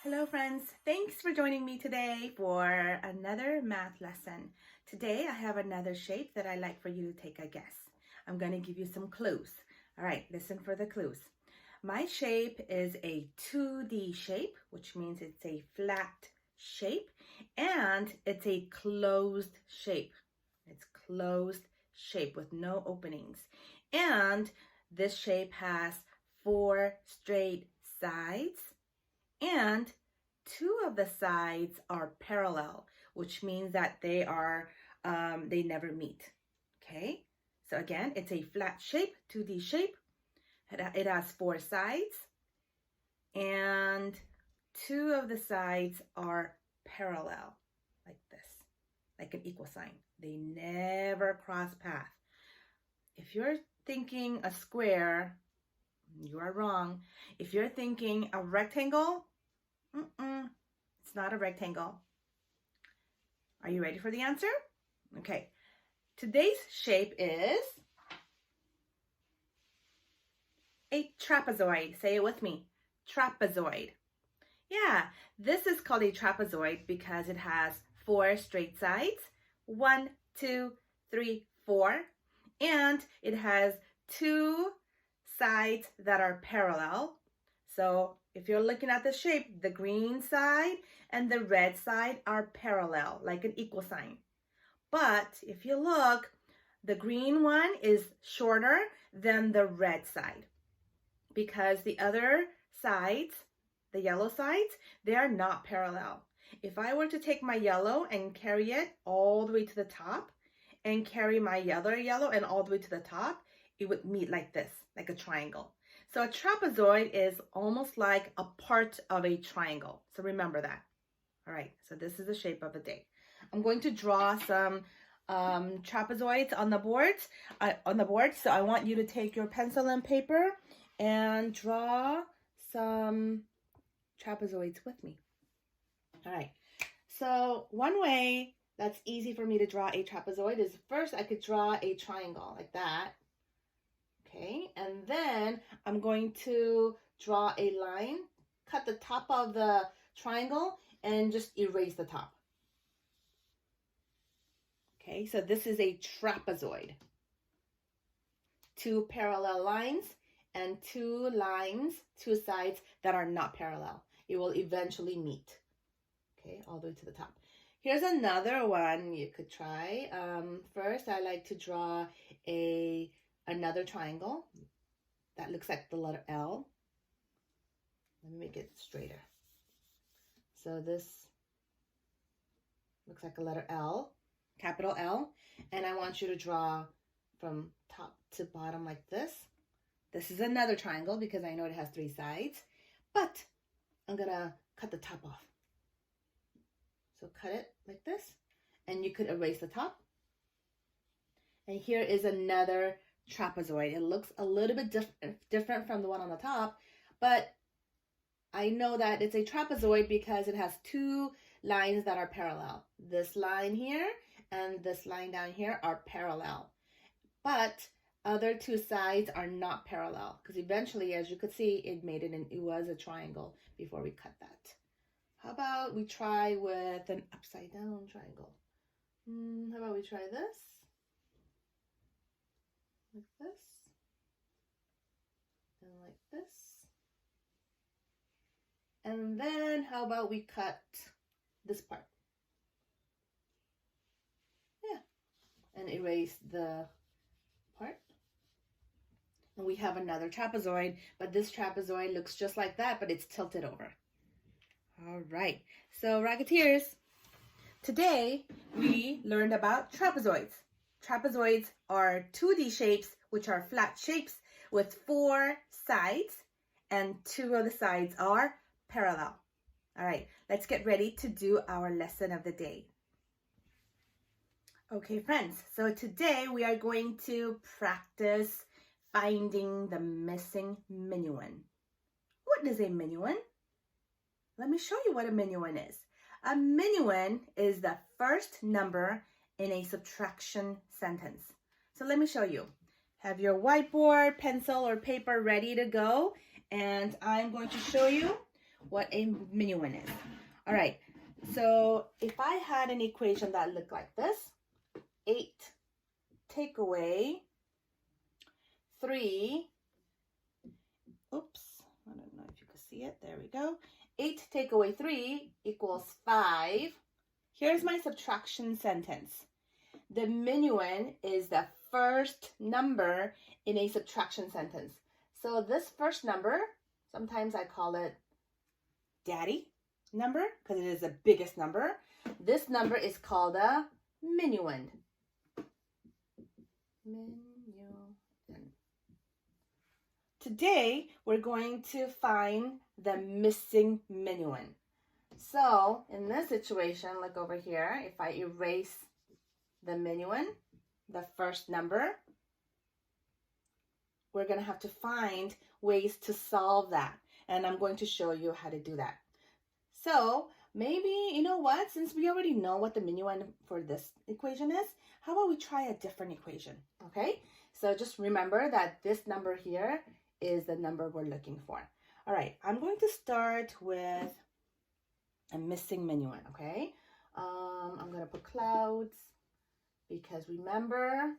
Hello friends, thanks for joining me today for another math lesson. Today I have another shape that I'd like for you to take a guess. I'm going to give you some clues. All right, listen for the clues. My shape is a 2D shape, which means it's a flat shape, and it's a closed shape. It's closed shape with no openings. And this shape has 4 straight sides, and 2 of the sides are parallel, which means that they never meet. Okay, so again, it's a flat shape, 2D shape. It has 4 sides, and 2 of the sides are parallel, like this, like an equal sign. They never cross path. If you're thinking a square, you are wrong. If you're thinking a rectangle, it's not a rectangle. Are you ready for the answer? Okay. Today's shape is a trapezoid. Say it with me. Trapezoid. Yeah, this is called a trapezoid because it has 4 straight sides. 1, 2, 3, 4. And it has 2 sides that are parallel. So if you're looking at the shape, the green side and the red side are parallel, like an equal sign. But if you look, the green one is shorter than the red side because the other sides, the yellow sides, they are not parallel. If I were to take my yellow and carry it all the way to the top and carry my other yellow and all the way to the top, it would meet like this, like a triangle. So a trapezoid is almost like a part of a triangle. So remember that. All right, so this is the shape of the day. I'm going to draw some trapezoids on the board. So I want you to take your pencil and paper and draw some trapezoids with me. All right, so one way that's easy for me to draw a trapezoid is first I could draw a triangle like that. Okay, and then I'm going to draw a line, cut the top of the triangle, and just erase the top. Okay, so this is a trapezoid. 2 parallel lines and 2 lines, 2 sides that are not parallel. It will eventually meet. Okay, all the way to the top. Here's another one you could try. First, I like to draw another triangle that looks like the letter L. Let me make it straighter. So this looks like a letter L, capital L, and I want you to draw from top to bottom like this. This is another triangle because I know it has 3 sides, but I'm gonna cut the top off. So cut it like this, and you could erase the top. And here is another trapezoid. It looks a little bit different from the one on the top, but I know that it's a trapezoid because it has 2 lines that are parallel. This line here and this line down here are parallel, but other 2 sides are not parallel because eventually, as you could see, it was a triangle before we cut that. How about we try with an upside down triangle? How about we try this? Like this, and like this. And then how about we cut this part? Yeah, and erase the part. And we have another trapezoid, but this trapezoid looks just like that, but it's tilted over. All right, so Racketeers, today we learned about trapezoids. Trapezoids are 2D shapes, which are flat shapes with 4 sides, and 2 of the sides are parallel. All right, let's get ready to do our lesson of the day. Okay, friends, so today we are going to practice finding the missing minuend. What is a minuend? Let me show you what a minuend is. A minuend is the first number in a subtraction sentence. So let me show you. Have your whiteboard, pencil, or paper ready to go, and I'm going to show you what a minuend is. All right, so if I had an equation that looked like this, 8 take away 3, oops, I don't know if you can see it, there we go. 8 take away 3 equals 5. Here's my subtraction sentence. The minuend is the first number in a subtraction sentence. So this first number, sometimes I call it daddy number because it is the biggest number. This number is called a minuend. Today, we're going to find the missing minuend. So, in this situation, look over here. If I erase the minuend, the first number, we're going to have to find ways to solve that. And I'm going to show you how to do that. So, maybe, you know what? Since we already know what the minuend for this equation is, how about we try a different equation, okay? So, just remember that this number here is the number we're looking for. All right, I'm going to start with a missing minuend, okay? I'm going to put clouds because remember,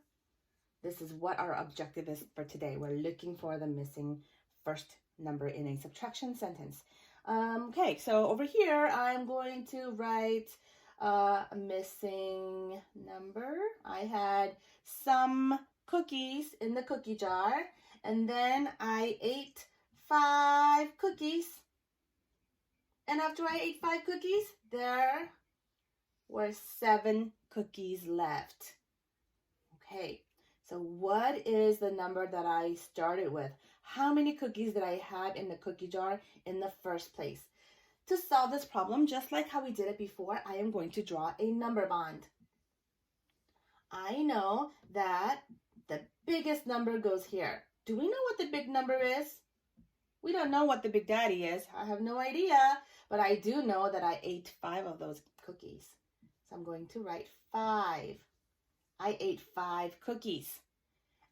this is what our objective is for today. We're looking for the missing first number in a subtraction sentence. Okay, so over here, I'm going to write a missing number. I had some cookies in the cookie jar, and then I ate 5 cookies. And after I ate 5 cookies, there were 7 cookies left. Okay, so what is the number that I started with? How many cookies did I have in the cookie jar in the first place? To solve this problem, just like how we did it before, I am going to draw a number bond. I know that the biggest number goes here. Do we know what the big number is? We don't know what the big daddy is. I have no idea, but I do know that I ate 5 of those cookies. So I'm going to write 5. I ate 5 cookies.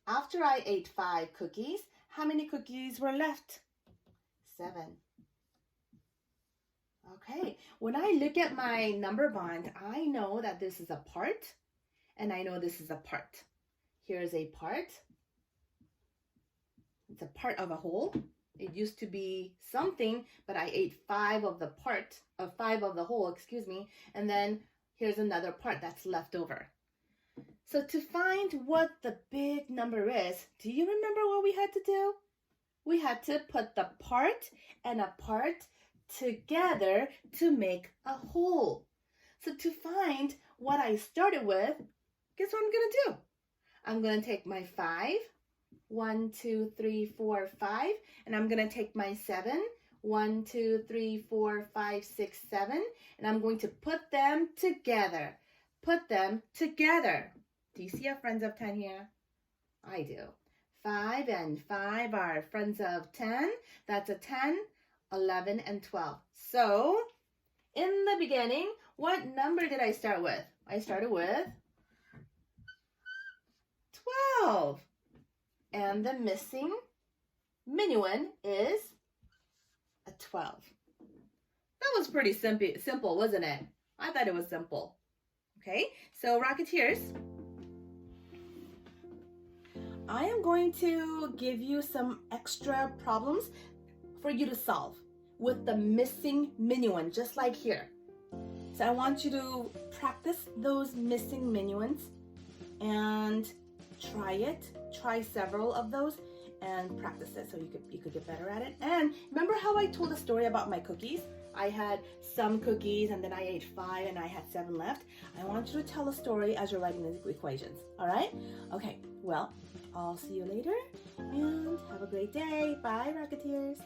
After I ate 5 cookies, how many cookies were left? 7. Okay, when I look at my number bond, I know that this is a part, and I know this is a part. Here's a part. It's a part of a whole. It used to be something, but I ate 5 of the part, 5 of the whole, excuse me, and then here's another part that's left over. So to find what the big number is, do you remember what we had to do? We had to put the part and a part together to make a whole. So to find what I started with, guess what I'm going to do? I'm going to take my 5, 1, 2, 3, 4, 5, and I'm going to take my 7, 1, 2, 3, 4, 5, 6, 7, and I'm going to put them together. Put them together. Do you see a friends of 10 here? I do. 5 and 5 are friends of 10. That's a 10, 11, and 12. So, in the beginning, what number did I start with? I started with 12. And the missing minuend is a 12. That was pretty simple, wasn't it? I thought it was simple. Okay, so Rocketeers, I am going to give you some extra problems for you to solve with the missing minuend, just like here. So I want you to practice those missing minuends and try several of those and practice it so you could get better at it. And remember how I told a story about my cookies? I had some cookies and then I ate 5 and I had 7 left. I want you to tell a story as you're writing the equations, all right? Okay, well, I'll see you later and have a great day. Bye, Rocketeers.